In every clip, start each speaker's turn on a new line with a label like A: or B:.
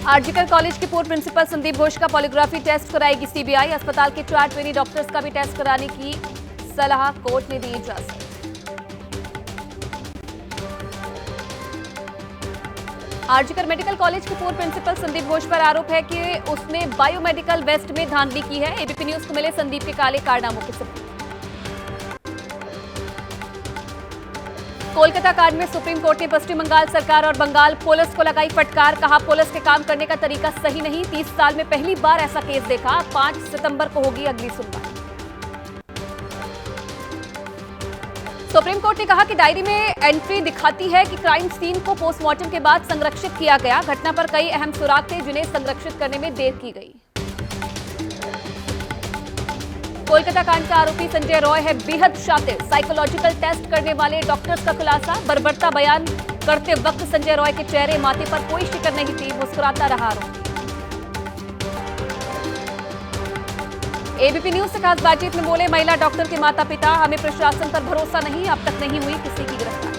A: RG Kar college के पूर्व principal Sandeep Ghosh का पॉलीग्राफी टेस्ट कराएगी सीबीआई। अस्पताल के 4 ट्रेनी डॉक्टर्स का भी टेस्ट कराने की सलाह कोर्ट ने दी इजाजत। आरजीकर मेडिकल कॉलेज के पूर्व प्रिंसिपल संदीप घोष पर आरोप है कि उसने बायोमेडिकल वेस्ट में धांधली की है। एबीपी न्यूज को मिले संदीप के काले कारनामों के सबूत। कोलकाता कांड में सुप्रीम कोर्ट ने पश्चिम बंगाल सरकार और बंगाल पुलिस को लगाई फटकार। कहा, पुलिस के काम करने का तरीका सही नहीं। 30 साल में पहली बार ऐसा केस देखा। 5 सितंबर को होगी अगली सुनवाई। सुप्रीम कोर्ट ने कहा कि डायरी में एंट्री दिखाती है कि क्राइम सीन को पोस्टमार्टम के बाद संरक्षित किया गया। घटना पर कई अहम सुराग थे जिन्हें संरक्षित करने में देर की गई। कोलकाता कांड का आरोपी संजय रॉय है बेहद शातिर। साइकोलॉजिकल टेस्ट करने वाले डॉक्टर्स का खुलासा। बर्बरता बयान करते वक्त संजय रॉय के चेहरे माथे पर कोई शिकन नहीं थी। मुस्कुराता रहा आरोपी। एबीपी न्यूज से खास बातचीत में बोले महिला डॉक्टर के माता पिता। हमें प्रशासन पर भरोसा नहीं, अब तक नहीं हुई किसी की गिरफ्तारी।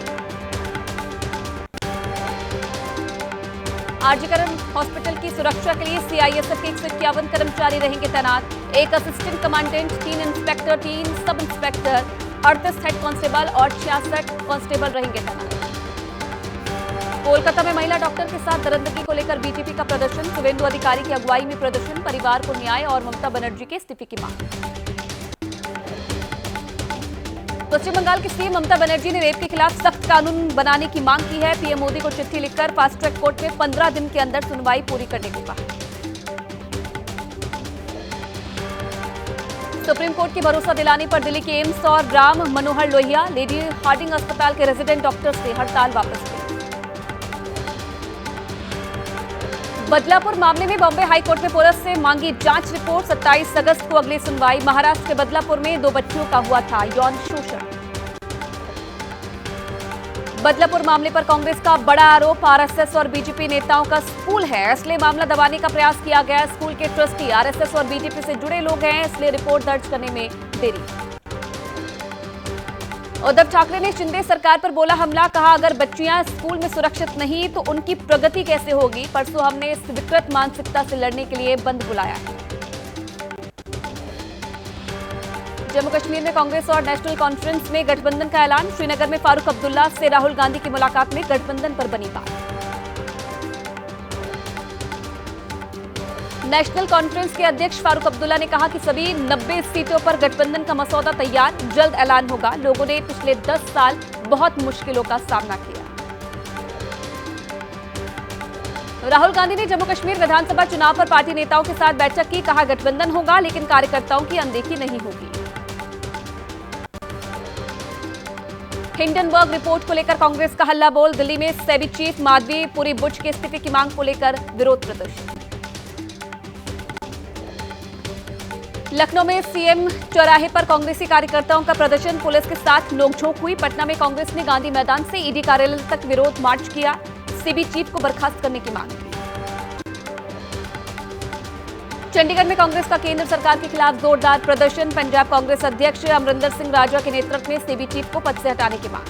A: आरजीकर हॉस्पिटल की सुरक्षा के लिए सीआईएसएफ के 151 कर्मचारी रहेंगे तैनात। 1 assistant commandant, 3 inspector, 3 sub inspector, 38 head constable और 66 कांस्टेबल रहेंगे तैनात। कोलकाता में महिला डॉक्टर के साथ दरिंदगी को लेकर बीजेपी का प्रदर्शन। शुभेंदु अधिकारी की अगुवाई में प्रदर्शन। परिवार को न्याय और ममता बनर्जी के इस्तीफे की मांग। पश्चिम बंगाल की सीएम ममता बनर्जी ने रेप के खिलाफ सख्त कानून बनाने की मांग की है। पीएम मोदी को चिट्ठी लिखकर फास्ट ट्रैक कोर्ट में 15 दिन के अंदर सुनवाई पूरी करने को कहा। सुप्रीम कोर्ट की भरोसा दिलाने पर दिल्ली के एम्स और राम मनोहर लोहिया, लेडी हार्डिंग अस्पताल के रेजिडेंट डॉक्टर्स ने हड़ताल वापस ली। बदलापुर मामले में बॉम्बे हाईकोर्ट में पुलिस से मांगी जांच रिपोर्ट। 27 अगस्त को अगली सुनवाई। महाराष्ट्र के बदलापुर में 2 बच्चियों का हुआ था यौन शोषण। बदलापुर मामले पर कांग्रेस का बड़ा आरोप। आरएसएस और बीजेपी नेताओं का स्कूल है, इसलिए मामला दबाने का प्रयास किया गया। स्कूल के ट्रस्टी आरएसएस और बीजेपी से जुड़े लोग हैं, इसलिए रिपोर्ट दर्ज करने में देरी। उद्धव ठाकरे ने शिंदे सरकार पर बोला हमला। कहा, अगर बच्चियां स्कूल में सुरक्षित नहीं तो उनकी प्रगति कैसे होगी। परसों हमने इस विकृत मानसिकता से लड़ने के लिए बंद बुलाया है। जम्मू कश्मीर में कांग्रेस और नेशनल कॉन्फ्रेंस में गठबंधन का ऐलान। श्रीनगर में फारूक अब्दुल्ला से राहुल गांधी की मुलाकात में गठबंधन पर बनी बात। नेशनल कॉन्फ्रेंस के अध्यक्ष फारूक अब्दुल्ला ने कहा कि सभी 90 सीटों पर गठबंधन का मसौदा तैयार, जल्द ऐलान होगा। लोगों ने पिछले 10 साल बहुत मुश्किलों का सामना किया। राहुल गांधी ने जम्मू कश्मीर विधानसभा चुनाव पर पार्टी नेताओं के साथ बैठक की। कहा, गठबंधन होगा लेकिन कार्यकर्ताओं की अनदेखी नहीं होगी। हिंडनबर्ग रिपोर्ट को लेकर कांग्रेस का हल्ला बोल। दिल्ली में सेबी चीफ माधवी पुरी बुच के इस्तीफे की मांग को लेकर विरोध प्रदर्शन। लखनऊ में सीएम चौराहे पर कांग्रेसी कार्यकर्ताओं का प्रदर्शन। पुलिस के साथ नोकझोंक हुई। पटना में कांग्रेस ने गांधी मैदान से ईडी कार्यालय तक विरोध मार्च किया। सेबी चीफ को बर्खास्त करने की मांग की। चंडीगढ़ में कांग्रेस का केंद्र सरकार के खिलाफ जोरदार प्रदर्शन। पंजाब कांग्रेस अध्यक्ष अमरिंदर सिंह राजा के नेतृत्व में सेबी चीफ को पद से हटाने की मांग।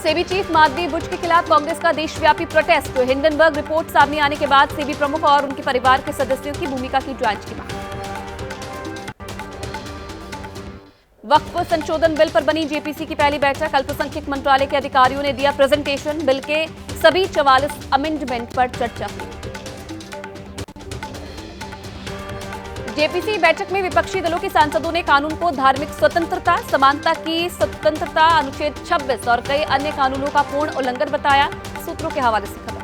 A: सेबी चीफ माधवी बुच के खिलाफ कांग्रेस का देशव्यापी प्रोटेस्ट। हिंडनबर्ग रिपोर्ट सामने आने के बाद सेबी प्रमुख और उनके परिवार के सदस्यों की भूमिका की जांच की मांग। वक्फ संशोधन बिल पर बनी जेपीसी की पहली बैठक। अल्पसंख्यक मंत्रालय के अधिकारियों ने दिया प्रेजेंटेशन। बिल के सभी 44 अमेंडमेंट पर चर्चा हुई। जेपीसी बैठक में विपक्षी दलों के सांसदों ने कानून को धार्मिक स्वतंत्रता, समानता की स्वतंत्रता, अनुच्छेद 26 और कई अन्य कानूनों का पूर्ण उल्लंघन बताया। सूत्रों के हवाले से खबर।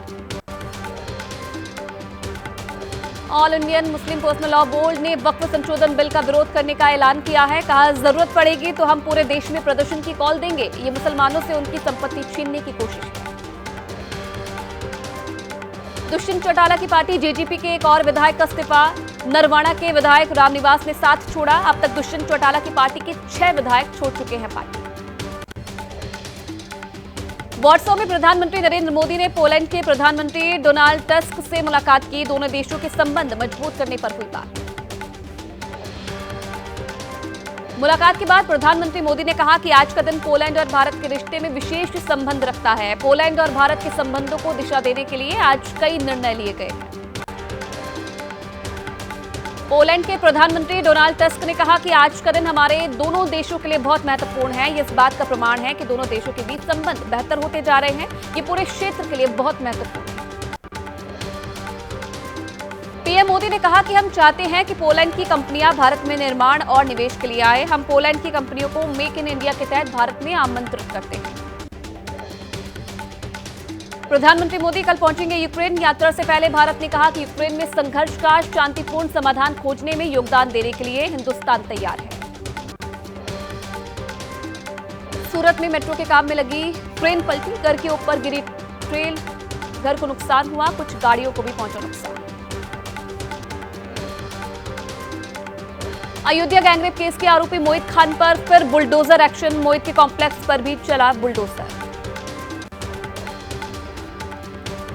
A: All Indian Muslim personal law board ने वक्फ संशोधन बिल का विरोध करने का ऐलान किया है। कहा, जरूरत पड़ेगी तो हम पूरे देश में प्रदर्शन की कॉल देंगे। ये मुसलमानों से उनकी संपत्ति छीनने की कोशिश है। दुष्यंत चौटाला की पार्टी जेजेपी के एक और विधायक का इस्तीफा। नरवाना के विधायक रामनिवास ने साथ छोड़ा। अब तक दुष्यंत चौटाला की पार्टी के 6 विधायक छोड़ चुके हैं पार्टी। वॉर्सो में प्रधानमंत्री नरेंद्र मोदी ने पोलैंड के प्रधानमंत्री डोनाल्ड टस्क से मुलाकात की। दोनों देशों के संबंध मजबूत करने पर हुई बात। मुलाकात के बाद प्रधानमंत्री मोदी ने कहा कि आज का दिन पोलैंड और भारत के रिश्ते में विशेष संबंध रखता है। पोलैंड और भारत के संबंधों को दिशा देने के लिए आज कई निर्णय लिए गए हैं। पोलैंड के प्रधानमंत्री डोनाल्ड टस्क ने कहा कि आज का दिन हमारे दोनों देशों के लिए बहुत महत्वपूर्ण है। ये इस बात का प्रमाण है कि दोनों देशों के बीच संबंध बेहतर होते जा रहे हैं। ये पूरे क्षेत्र के लिए बहुत महत्वपूर्ण है। पीएम मोदी ने कहा कि हम चाहते हैं कि पोलैंड की कंपनियां भारत में निर्माण और निवेश के लिए आए। हम पोलैंड की कंपनियों को मेक इन इंडिया के तहत भारत में आमंत्रित करते हैं। प्रधानमंत्री मोदी कल पहुंचेंगे यूक्रेन। यात्रा से पहले भारत ने कहा कि यूक्रेन में संघर्ष का शांतिपूर्ण समाधान खोजने में योगदान देने के लिए हिंदुस्तान तैयार है। सूरत में मेट्रो के काम में लगी ट्रेन पलटी, घर के ऊपर गिरी ट्रेन, घर को नुकसान हुआ, कुछ गाड़ियों को भी पहुंचा नुकसान। अयोध्या गैंगरेप केस के आरोपी मोहित खान पर फिर बुलडोजर एक्शन, मोहित के कॉम्प्लेक्स पर भी चला बुलडोजर।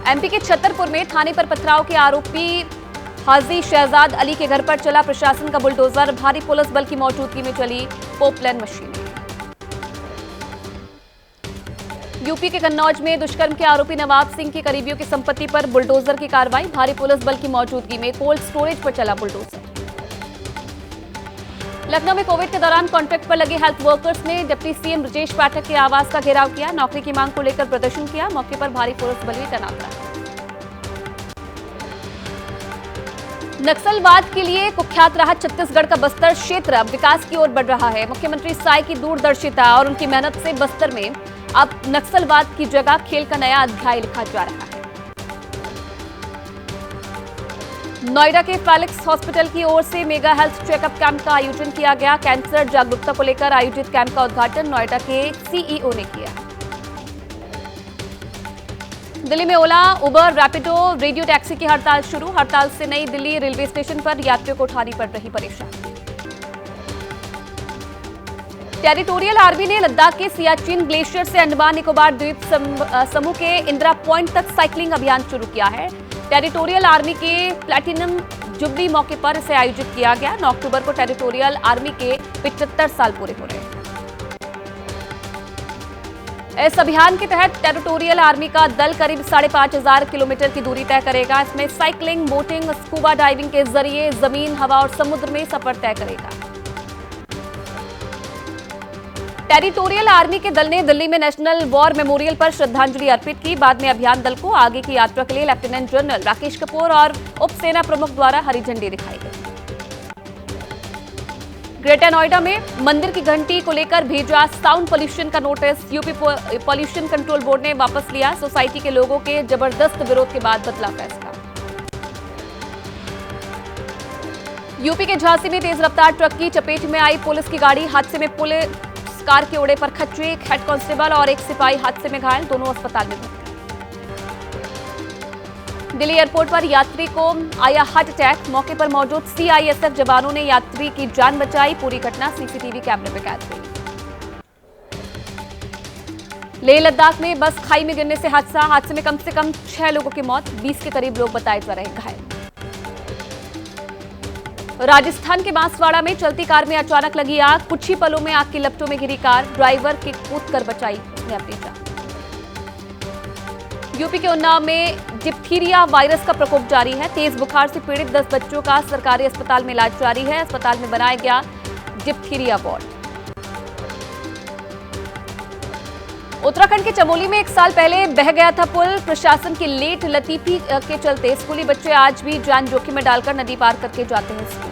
A: एमपी के छतरपुर में थाने पर पथराव के आरोपी हाजी शहजाद अली के घर पर चला प्रशासन का बुलडोजर, भारी पुलिस बल की मौजूदगी में चली पोपलाइन मशीन। यूपी के कन्नौज में दुष्कर्म के आरोपी नवाब सिंह की करीबियों की संपत्ति पर बुलडोजर की कार्रवाई, भारी पुलिस बल की मौजूदगी में कोल्ड स्टोरेज पर चला बुलडोजर। लखनऊ में कोविड के दौरान कॉन्ट्रैक्ट पर लगे हेल्थ वर्कर्स ने डिप्टी सीएम ब्रजेश पाठक के आवास का घेराव किया, नौकरी की मांग को लेकर प्रदर्शन किया। मौके पर भारी पुलिस बल भी तैनात रहा। नक्सलवाद के लिए कुख्यात रहा छत्तीसगढ़ का बस्तर क्षेत्र अब विकास की ओर बढ़ रहा है। मुख्यमंत्री साय की दूरदर्शिता और उनकी मेहनत से बस्तर में अब नक्सलवाद की जगह खेल का नया अध्याय लिखा जा रहा है। नोएडा के फेलिक्स हॉस्पिटल की ओर से मेगा हेल्थ चेकअप कैंप का आयोजन किया गया। कैंसर जागरूकता को लेकर आयोजित कैंप का उद्घाटन नोएडा के सीईओ ने किया। दिल्ली में ओला, उबर, रैपिडो, रेडियो टैक्सी की हड़ताल शुरू। हड़ताल से नई दिल्ली रेलवे स्टेशन पर यात्रियों को उठानी पड़ रही परेशानी। टेरिटोरियल आर्मी ने लद्दाख के सियाचिन ग्लेशियर से अंडमान निकोबार द्वीप समूह के इंदिरा पॉइंट तक साइकिलिंग अभियान शुरू किया है। टेरिटोरियल आर्मी के प्लैटिनम जुबली मौके पर इसे आयोजित किया गया। 9 अक्टूबर को टेरिटोरियल आर्मी के 75 साल पूरे हो रहे हैं। इस अभियान के तहत टेरिटोरियल आर्मी का दल करीब 5,500 किलोमीटर की दूरी तय करेगा। इसमें साइकिलिंग, बोटिंग, स्कूबा डाइविंग के जरिए जमीन, हवा और समुद्र में सफर तय करेगा। टेरिटोरियल आर्मी के दल ने दिल्ली में नेशनल वॉर मेमोरियल पर श्रद्धांजलि अर्पित की। बाद में अभियान दल को आगे की यात्रा के लिए लेफ्टिनेंट जनरल राकेश कपूर और उप सेना प्रमुख द्वारा हरी झंडी दिखाई गई। ग्रेटर नोएडा में मंदिर की घंटी को लेकर भेजा साउंड पोल्यूशन का notice, UP pollution control board ने वापस लिया। सोसाइटी के लोगों के जबरदस्त विरोध के बाद बदला फैसला। यूपी के झांसी में तेज रफ्तार ट्रक की चपेट में आई पुलिस की गाड़ी। हादसे में पुलिस कार के ओड़े पर खच्चू, एक हेड कांस्टेबल और एक सिपाही हादसे में घायल, दोनों अस्पताल में भर्ती। दिल्ली एयरपोर्ट पर यात्री को आया हार्ट अटैक, मौके पर मौजूद सीआईएसएफ जवानों ने यात्री की जान बचाई। पूरी घटना सीसीटीवी कैमरे में कैद हुई। लेह लद्दाख में बस खाई में गिरने से हादसे में कम से कम 6 लोगों की मौत, 20 के करीब लोग बताए जा रहे घायल। राजस्थान के बांसवाड़ा में चलती कार में अचानक लगी आग, कुछ ही पलों में आग की लपटों में घिरी कार, ड्राइवर की कूदकर बचाई उसने अपनी जान। यूपी के उन्नाव में डिप्थीरिया वायरस का प्रकोप जारी है। तेज बुखार से पीड़ित 10 बच्चों का सरकारी अस्पताल में इलाज जारी है। अस्पताल में बनाया गया डिप्थीरिया वार्ड। उत्तराखंड के चमोली में 1 साल पहले बह गया था पुल। प्रशासन की लेट लतीफी के चलते स्कूली बच्चे आज भी जान जोखिम में डालकर नदी पार करके जाते हैं स्कूल।